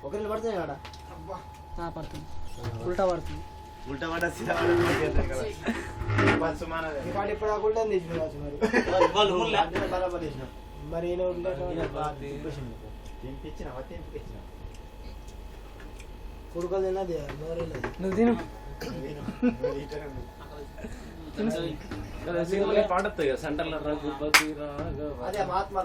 ఒకరిని పడుతుంది కదా పడుతుంది ఉల్టా పడుతుంది ఉల్టా పడ్డా ఇప్పుడు ఆ ఉల్టా తీసిన మరి కొడుకోలు తిన్నది నువ్వు తిను పాడతాయి కదా సెంటర్లో రఘుపతి అదే మహాత్మా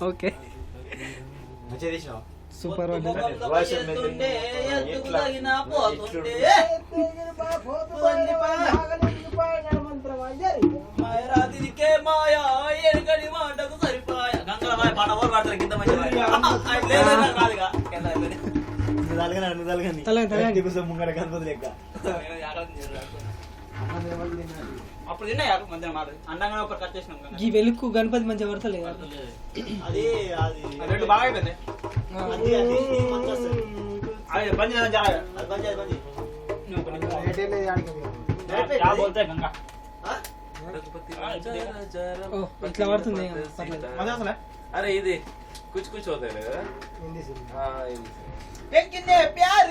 ఓకే సూపర్ మాయా ఎనకడి మాటకు సరిపాయ గంగల పాట ఓరు పాడతారు కింద మంచి ముంగడ గణపతి లెక్క అప్పుడు తిన్నా మధ్యాహ్నం మాట అండంగా ఒకటి కట్ చేసినాం ఈ వెలుక్కు గణపతి మంచిగా పడతలే అది రెండు బాగా అయిపోయింది అది బంద్ చేద్దాం బోల్తే గంగా ఇట్లా పడుతుంది అరే ఇది కుछ कुछ होता है वेंकी ने प्यार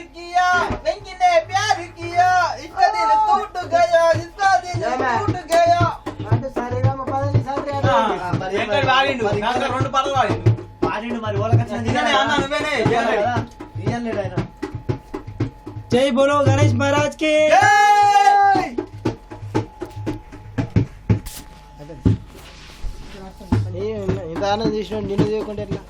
किया इसका दिल टूट गया అంటే సరేగా మా పదని సరే ఎక్కడ వాడిండు నాకు రెండు పాటలు వాడిండు మరి వాళ్ళకి నిన్ననే అన్నా నువ్వేనే ఇయ్యలేడు ఆయన జై బోలో గణేష్ మహారాజ్ కి ఇంత ఆనందం చేసిన నిన్ను చేయకుండా ఎట్లా